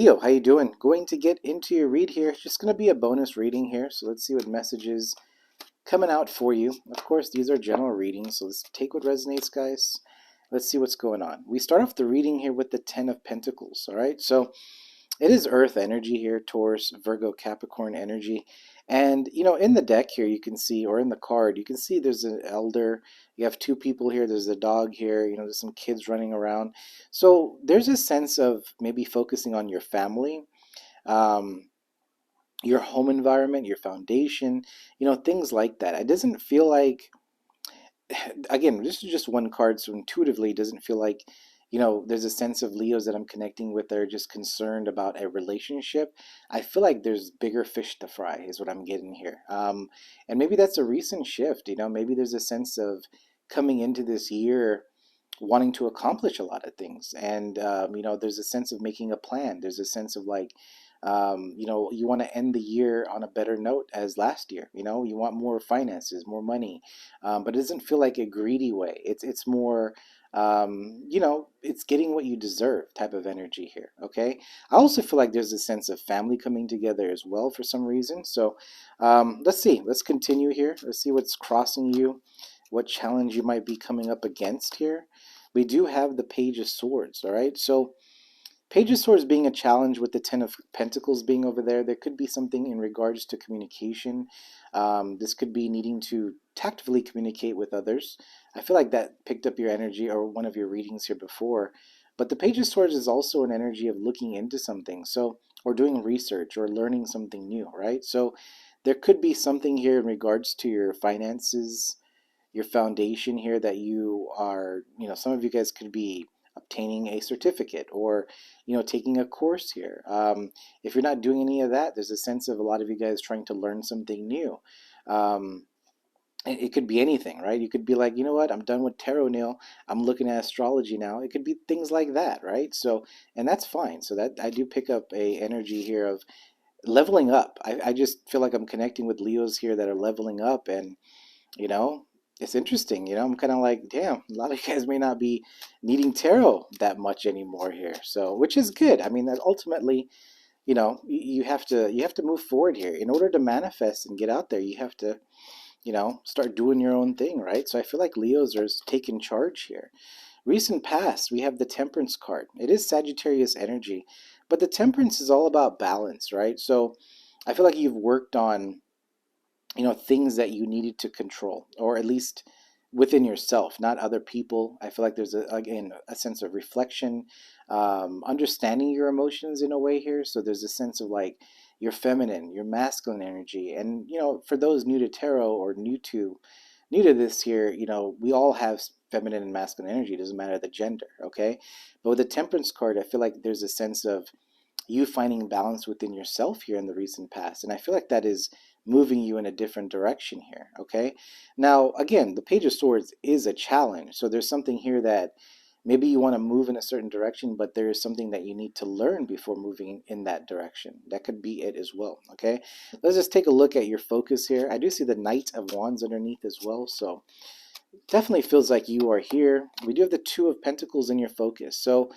Leo, how you doing? Going to get into your read here. It's just going to be a bonus reading here. So let's see what messages coming out for you. Of course, these are general readings, so let's take what resonates, guys. Let's see what's going on. We start off the reading here with the Ten of Pentacles, all right? So it is Earth energy here, Taurus, Virgo, Capricorn energy. And, in the deck here, you can see, or in the card, you can see there's an elder. You have two people here. There's a dog here. There's some kids running around. So there's a sense of maybe focusing on your family, um, your home environment, your foundation, things like that. It doesn't feel like, again, this is just one card, so intuitively it doesn't feel like, there's a sense of Leos that I'm connecting with that are just concerned about a relationship. I feel like there's bigger fish to fry, is what I'm getting here. And maybe that's a recent shift, maybe there's a sense of coming into this year wanting to accomplish a lot of things. And, there's a sense of making a plan. There's a sense of like, you want to end the year on a better note as last year. You want more finances, more money, but it doesn't feel like a greedy way. It's more, it's getting what you deserve type of energy here. Okay. I also feel like there's a sense of family coming together as well for some reason. So let's see. Let's continue here. Let's see what's crossing you, what challenge you might be coming up against here. We do have the Page of Swords. All right. So Page of Swords being a challenge with the Ten of Pentacles being over there. There could be something in regards to communication. This could be needing to tactfully communicate with others. I feel like that picked up your energy or one of your readings here before. But the Page of Swords is also an energy of looking into something. So, or doing research or learning something new, right? So there could be something here in regards to your finances, your foundation here that you are, some of you guys could be obtaining a certificate or, taking a course here. If you're not doing any of that, there's a sense of a lot of you guys trying to learn something new. Um, it could be anything, right? You could be like, you know what, I'm done with tarot, Neil. I'm looking at astrology now. It could be things like that, right? So, and that's fine. So that I do pick up a energy here of leveling up. I just feel like I'm connecting with Leos here that are leveling up, and you know, it's interesting. I'm kind of like, damn, a lot of you guys may not be needing tarot that much anymore here. So, which is good. I mean, that ultimately, you have to move forward here in order to manifest and get out there. You have to, start doing your own thing, right? So I feel like Leos are taking charge here. Recent past, we have the Temperance card. It is Sagittarius energy, but the Temperance is all about balance, right? So I feel like you've worked on things that you needed to control, or at least within yourself, not other people. I feel like there's again a sense of reflection, understanding your emotions in a way here. So there's a sense of like your feminine, your masculine energy. And for those new to tarot or new to this here, we all have feminine and masculine energy. It doesn't matter the gender. Okay, but with the Temperance card, I feel like there's a sense of you finding balance within yourself here in the recent past. And I feel like that is moving you in a different direction here. Okay. Now, again, the Page of Swords is a challenge. So there's something here that maybe you want to move in a certain direction, but there is something that you need to learn before moving in that direction. That could be it as well. Okay. Let's just take a look at your focus here. I do see the Knight of Wands underneath as well. So definitely feels like you are here. We do have the Two of Pentacles in your focus. So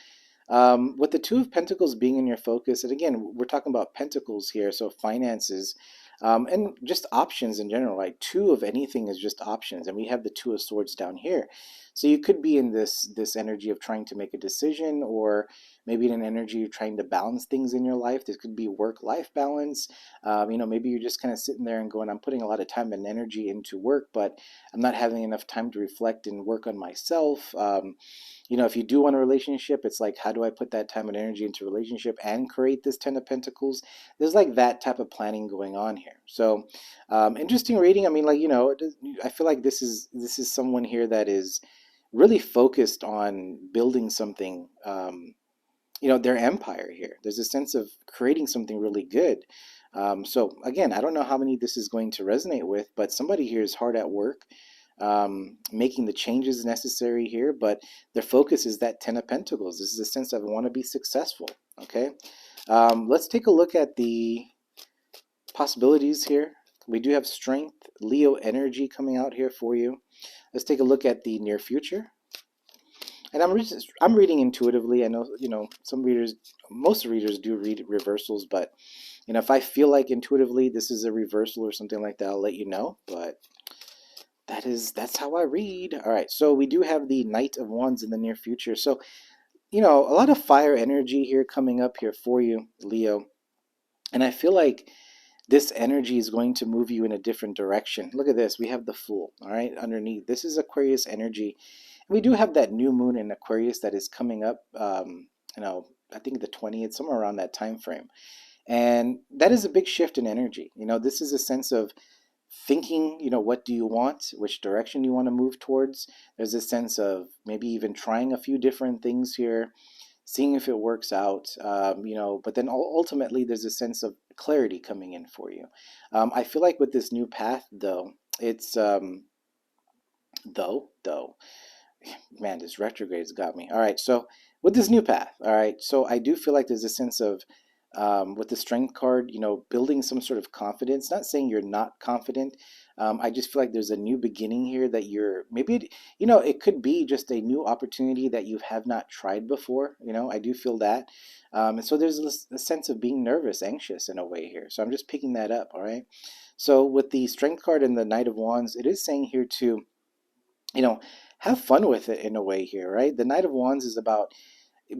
with the Two of Pentacles being in your focus, and again, we're talking about pentacles here, so finances, and just options in general, right? Two of anything is just options, and we have the Two of Swords down here. So you could be in this energy of trying to make a decision, or maybe in an energy of trying to balance things in your life. This could be work-life balance. Maybe you're just kind of sitting there and going, I'm putting a lot of time and energy into work, but I'm not having enough time to reflect and work on myself. If you do want a relationship, it's like, how do I put that time and energy into a relationship and create this Ten of Pentacles? There's like that type of planning going on here. So interesting reading. I mean, I feel like this is someone here that is really focused on building something, their empire here. There's a sense of creating something really good. So again, I don't know how many this is going to resonate with, but somebody here is hard at work, making the changes necessary here, but their focus is that Ten of Pentacles. This is a sense of I want to be successful. Okay, let's take a look at the possibilities here. We do have Strength, Leo energy coming out here for you. Let's take a look at the near future. And I'm reading intuitively. I know some readers most readers do read reversals, but if I feel like intuitively this is a reversal or something like that, I'll let you know. But that's how I read. All right, so we do have the Knight of Wands in the near future. So, a lot of fire energy here coming up here for you, Leo. And I feel like this energy is going to move you in a different direction. Look at this. We have the Fool, all right, underneath. This is Aquarius energy. We do have that new moon in Aquarius that is coming up, I think the 20th, somewhere around that time frame. And that is a big shift in energy. This is a sense of thinking, what do you want, which direction you want to move towards. There's a sense of maybe even trying a few different things here, seeing if it works out, but then ultimately there's a sense of clarity coming in for you. I feel like with this new path, though, it's, though, man, this retrograde's got me. All right, so with this new path, all right, so I do feel like there's a sense of, with the strength card, building some sort of confidence. Not saying you're not confident. I just feel like there's a new beginning here that you're maybe, it could be just a new opportunity that you have not tried before. I do feel that. And so there's a sense of being nervous, anxious in a way here. So I'm just picking that up. All right. So with the strength card and the Knight of Wands, it is saying here to, have fun with it in a way here, right? The Knight of Wands is about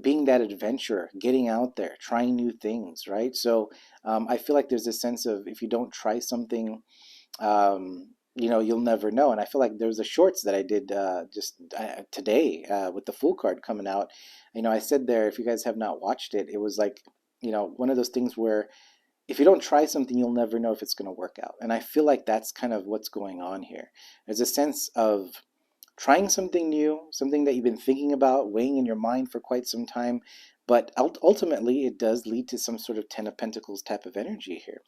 being that adventurer, getting out there, trying new things, right? So I feel like there's a sense of if you don't try something, you'll never know. And I feel like there's a shorts that I did just today with the Fool card coming out. I said there, if you guys have not watched it, it was like, one of those things where if you don't try something, you'll never know if it's going to work out. And I feel like that's kind of what's going on here. There's a sense of trying something new, something that you've been thinking about, weighing in your mind for quite some time, but ultimately it does lead to some sort of Ten of Pentacles type of energy here.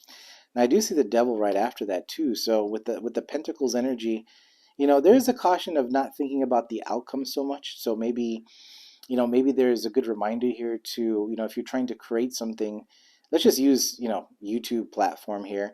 And I do see the Devil right after that too. So with the Pentacles energy, there is a caution of not thinking about the outcome so much. So maybe there's a good reminder here to, if you're trying to create something, let's just use, YouTube platform here.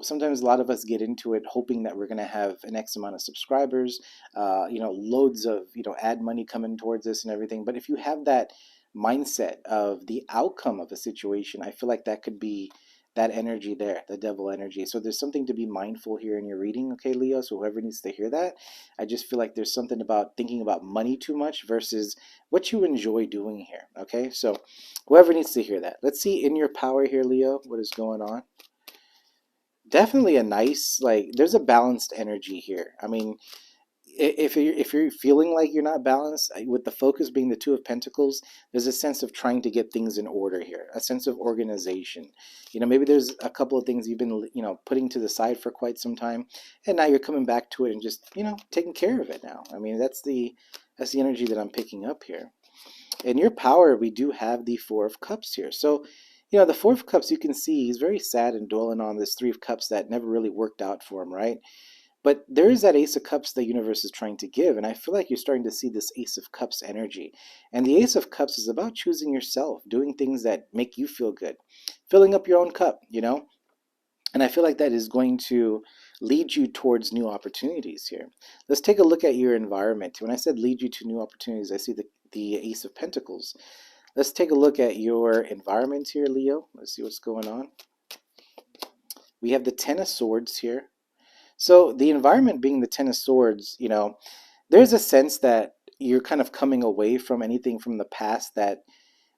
Sometimes a lot of us get into it hoping that we're going to have an X amount of subscribers, loads of, ad money coming towards us and everything. But if you have that mindset of the outcome of a situation, I feel like that could be that energy there, the Devil energy. So there's something to be mindful here in your reading, okay, Leo? So whoever needs to hear that, I just feel like there's something about thinking about money too much versus what you enjoy doing here, okay? So whoever needs to hear that. Let's see in your power here, Leo, what is going on. Definitely a nice, like, there's a balanced energy here. I mean, if you're feeling like you're not balanced, with the focus being the Two of Pentacles, there's a sense of trying to get things in order here, a sense of organization. Maybe there's a couple of things you've been, putting to the side for quite some time, and now you're coming back to it and just, taking care of it now. I mean, that's the energy that I'm picking up here. In your power, we do have the Four of Cups here. So, the Four of Cups, you can see he's very sad and dwelling on this Three of Cups that never really worked out for him, right? But there is that Ace of Cups the universe is trying to give, and I feel like you're starting to see this Ace of Cups energy. And the Ace of Cups is about choosing yourself, doing things that make you feel good, filling up your own cup, And I feel like that is going to lead you towards new opportunities here. Let's take a look at your environment. When I said lead you to new opportunities, I see the Ace of Pentacles. Let's take a look at your environment here, Leo. Let's see what's going on. We have the Ten of Swords here. So the environment being the Ten of Swords, there's a sense that you're kind of coming away from anything from the past that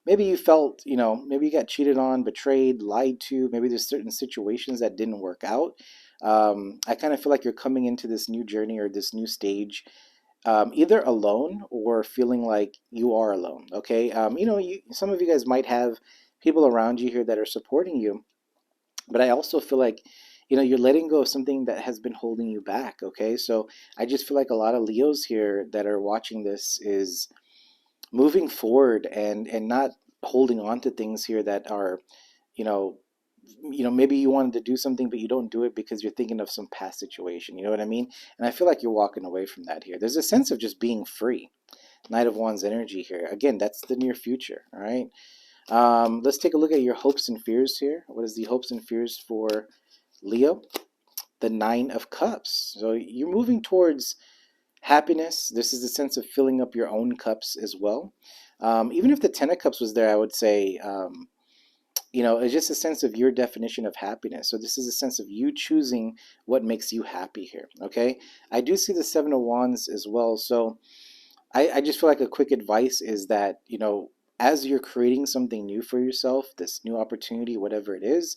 maybe you felt, maybe you got cheated on, betrayed, lied to. Maybe there's certain situations that didn't work out. I kind of feel like you're coming into this new journey or this new stage, either alone or feeling like you are alone. Okay. Some of you guys might have people around you here that are supporting you, but I also feel like, you're letting go of something that has been holding you back. Okay. So I just feel like a lot of Leos here that are watching this is moving forward and not holding on to things here that are, you know, maybe you wanted to do something, but you don't do it because you're thinking of some past situation. You know what I mean? And I feel like you're walking away from that here. There's a sense of just being free. Knight of Wands energy here. Again, that's the near future. All right. Let's take a look at your hopes and fears here. What is the hopes and fears for Leo? The Nine of Cups. So you're moving towards happiness. This is the sense of filling up your own cups as well. Even if the Ten of Cups was there, I would say, it's just a sense of your definition of happiness. So this is a sense of you choosing what makes you happy here. Okay. I do see the Seven of Wands as well. So I just feel like a quick advice is that, as you're creating something new for yourself, this new opportunity, whatever it is,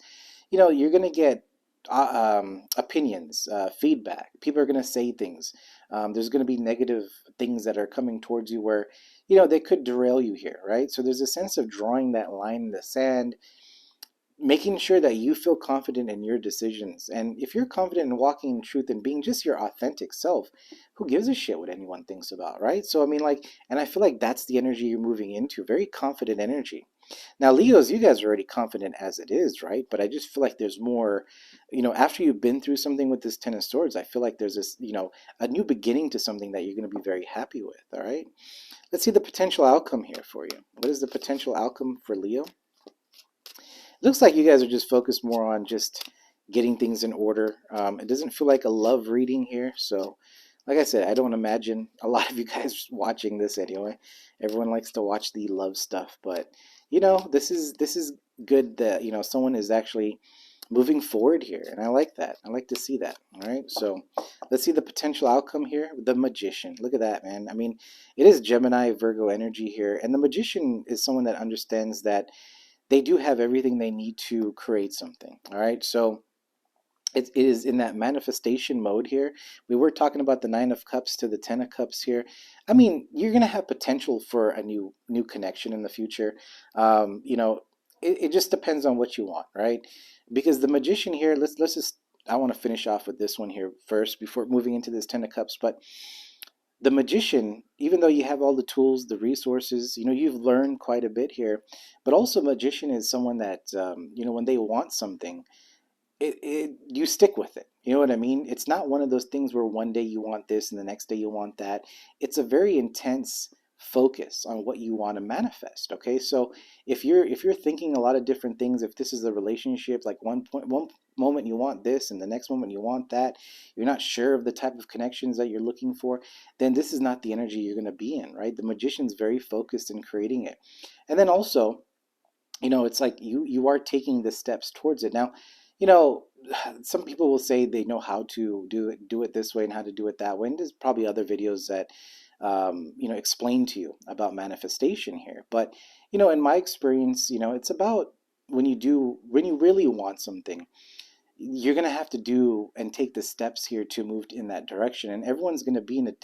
you're going to get opinions, feedback. People are going to say things. There's going to be negative things that are coming towards you where, they could derail you here, right? So there's a sense of drawing that line in the sand, making sure that you feel confident in your decisions. And if you're confident in walking in truth and being just your authentic self, who gives a shit what anyone thinks about, right? So, I mean, like, and I feel like that's the energy you're moving into, very confident energy. Now, Leos, you guys are already confident as it is, right? But I just feel like there's more, after you've been through something with this Ten of Swords, I feel like there's this, a new beginning to something that you're going to be very happy with, all right? Let's see the potential outcome here for you. What is the potential outcome for Leo? Looks like you guys are just focused more on just getting things in order. It doesn't feel like a love reading here. So, like I said, I don't imagine a lot of you guys watching this anyway. Everyone likes to watch the love stuff, but this is good that someone is actually moving forward here, and I like that. I like to see that. All right, so let's see the potential outcome here. The Magician. Look at that, man. I mean, it is Gemini Virgo energy here, and the Magician is someone that understands that they do have everything they need to create something. All right. So it is in that manifestation mode here. We were talking about the Nine of Cups to the Ten of Cups here. I mean, you're going to have potential for a new connection in the future. It just depends on what you want, right? Because the Magician here, let's just, I want to finish off with this one here first before moving into this Ten of Cups. But the Magician, even though you have all the tools, the resources, you've learned quite a bit here, but also Magician is someone that, when they want something, you stick with it. You know what I mean? It's not one of those things where one day you want this and the next day you want that. It's a very intense focus on what you want to manifest. Okay, so if you're thinking a lot of different things, if this is a relationship, like one moment you want this and the next moment you want that, you're not sure of the type of connections that you're looking for, then this is not the energy you're going to be in, right? The Magician's very focused in creating it. And then also, it's like you are taking the steps towards it. Now, you know some people will say they know how to do it this way and how to do it that way, and there's probably other videos that explain to you about manifestation here. But in my experience, it's about when you really want something, you're going to have to do and take the steps here to move in that direction. And everyone's going to be in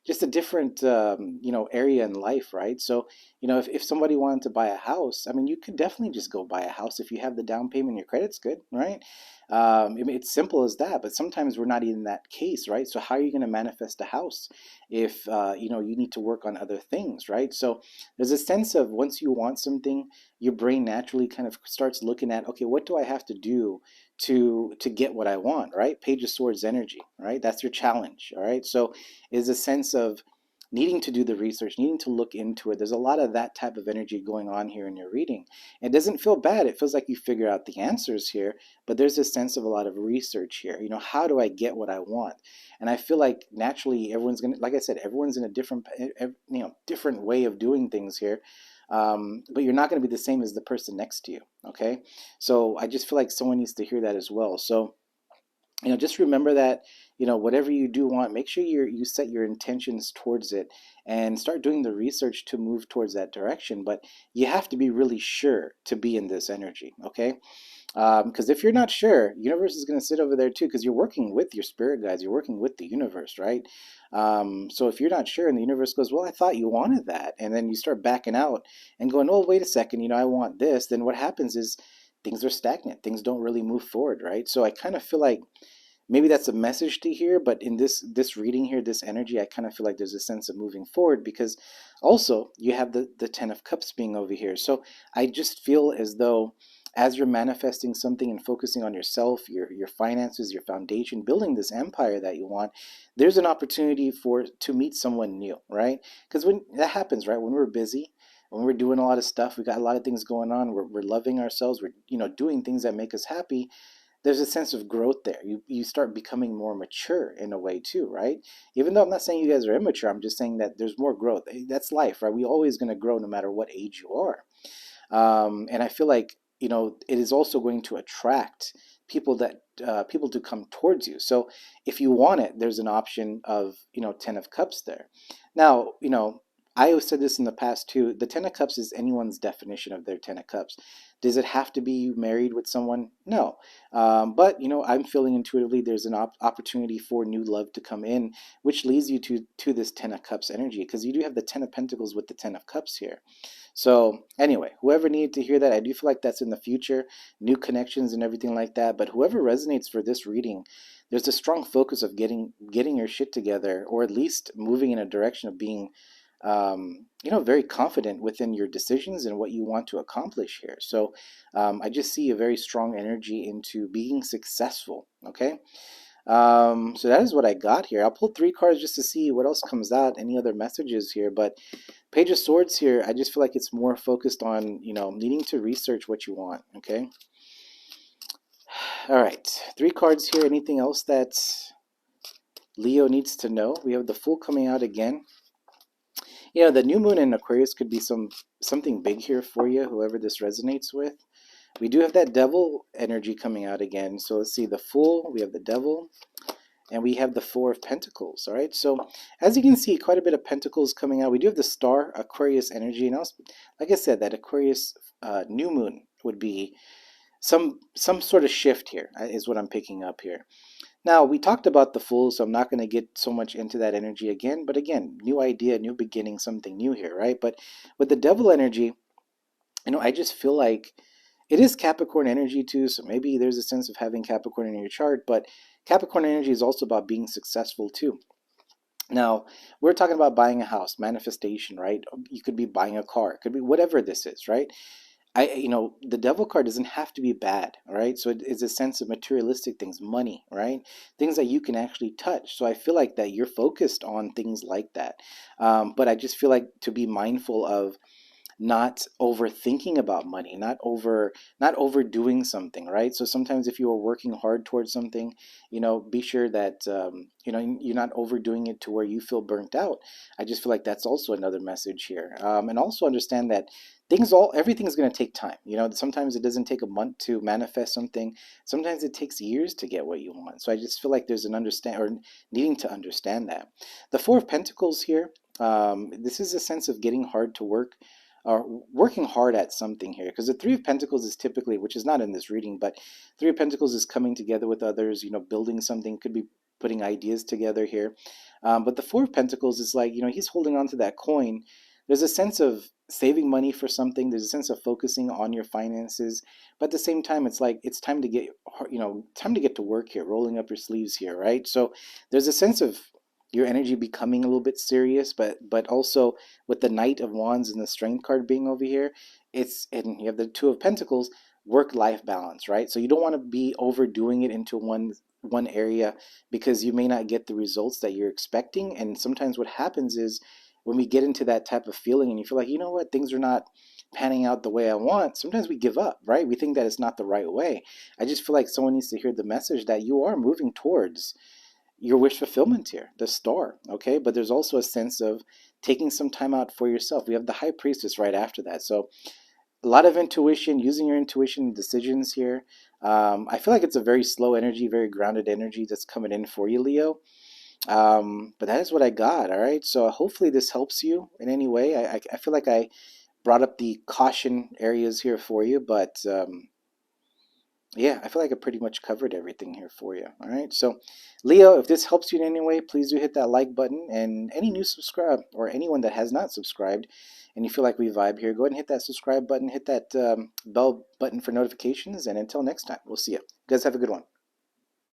just a different area in life, right? So if somebody wanted to buy a house, I mean, you could definitely just go buy a house if you have the down payment, your credit's good, right? I mean, it's simple as that. But sometimes we're not in that case, right? So how are you going to manifest a house if you need to work on other things, right? So there's a sense of, once you want something, your brain naturally kind of starts looking at, okay, what do I have to do to get what I want, right? Page of Swords energy, right? That's your challenge, all right? So is a sense of needing to do the research, needing to look into it. There's a lot of that type of energy going on here in your reading. It doesn't feel bad. It feels like you figure out the answers here, but there's a sense of a lot of research here. How do I get what I want? And I feel like naturally everyone's going to, like I said, everyone's in a different way of doing things here. But you're not going to be the same as the person next to you. Okay. So I just feel like someone needs to hear that as well. So, just remember that, whatever you do want, make sure you set your intentions towards it and start doing the research to move towards that direction. But you have to be really sure to be in this energy. Okay. Because if you're not sure, universe is going to sit over there too, because you're working with your spirit guides, you're working with the universe, right? So if you're not sure and the universe goes, well, I thought you wanted that, and then you start backing out and going, oh, wait a second, I want this, then what happens is things are stagnant, things don't really move forward, right? So I kind of feel like maybe that's a message to hear, but in this reading here, this energy, I kind of feel like there's a sense of moving forward, because also you have the Ten of Cups being over here. So I just feel as though, as you're manifesting something and focusing on yourself, your finances, your foundation, building this empire that you want, there's an opportunity to meet someone new, right? Because when that happens, right, when we're busy, when we're doing a lot of stuff, we got a lot of things going on, we're loving ourselves, we're doing things that make us happy, there's a sense of growth there. You start becoming more mature in a way too, right? Even though I'm not saying you guys are immature, I'm just saying that there's more growth. That's life, right? We always going to grow no matter what age you are. And I feel like, it is also going to attract people to come towards you. So if you want it, there's an option of, 10 of cups there. Now, I have said this in the past too. The 10 of cups is anyone's definition of their 10 of cups. Does it have to be you married with someone? No. But, I'm feeling intuitively there's an opportunity for new love to come in, which leads you to this 10 of cups energy, because you do have the 10 of pentacles with the 10 of cups here. So anyway, whoever needed to hear that, I do feel like that's in the future, new connections and everything like that. But whoever resonates for this reading, there's a strong focus of getting your shit together, or at least moving in a direction of being, very confident within your decisions and what you want to accomplish here. So I just see a very strong energy into being successful. Okay. So that is what I got here. I'll pull 3 cards just to see what else comes out, any other messages here. But Page of Swords here, I just feel like it's more focused on, needing to research what you want, okay? All right, 3 cards here. Anything else that Leo needs to know? We have the Fool coming out again. The new moon in Aquarius could be something big here for you, whoever this resonates with. We do have that Devil energy coming out again. So let's see, the Fool, we have the Devil, and we have the 4 of Pentacles. All right, so as you can see, quite a bit of Pentacles coming out. We do have the Star, Aquarius energy, and also, like I said, that Aquarius new moon would be some sort of shift here, is what I'm picking up here. Now, we talked about the Fool, so I'm not going to get so much into that energy again. But again, new idea, new beginning, something new here, right? But with the Devil energy, I just feel like it is Capricorn energy too, so maybe there's a sense of having Capricorn in your chart, but Capricorn energy is also about being successful too. Now, we're talking about buying a house, manifestation, right? You could be buying a car, it could be whatever this is, right? The Devil card doesn't have to be bad, all right? So it is a sense of materialistic things, money, right? Things that you can actually touch. So I feel like that you're focused on things like that. But I just feel like to be mindful of not overthinking about money, not overdoing something, right? So sometimes if you are working hard towards something, be sure that you're not overdoing it to where you feel burnt out. I just feel like that's also another message here. And also understand that everything is going to take time. Sometimes it doesn't take a month to manifest something. Sometimes it takes years to get what you want. So I just feel like there's an understand or needing to understand that. The 4 of Pentacles here, this is a sense of getting hard to work, or working hard at something here, because the 3 of Pentacles is typically, which is not in this reading, but 3 of Pentacles is coming together with others, building something, could be putting ideas together here. But the 4 of Pentacles is like, he's holding on to that coin. There's a sense of saving money for something. There's a sense of focusing on your finances, but at the same time, it's like it's time to get to work here, rolling up your sleeves here, right? So there's a sense of your energy becoming a little bit serious, but also with the Knight of Wands and the Strength card being over here, and you have the 2 of Pentacles, work-life balance, right? So you don't want to be overdoing it into one area, because you may not get the results that you're expecting. And sometimes what happens is when we get into that type of feeling and you feel like, you know what, things are not panning out the way I want, sometimes we give up, right? We think that it's not the right way. I just feel like someone needs to hear the message that you are moving towards your wish fulfillment here, the Star, okay? But there's also a sense of taking some time out for yourself. We have the High Priestess right after that. So a lot of intuition, using your intuition in decisions here. I feel like it's a very slow energy, very grounded energy that's coming in for you, Leo. But that is what I got, all right? So hopefully this helps you in any way. I feel like I brought up the caution areas here for you, but yeah, I feel like I pretty much covered everything here for you. All right. So, Leo, if this helps you in any way, please do hit that like button. And any new subscribe, or anyone that has not subscribed and you feel like we vibe here, go ahead and hit that subscribe button, hit that bell button for notifications. And until next time, we'll see you. You guys have a good one.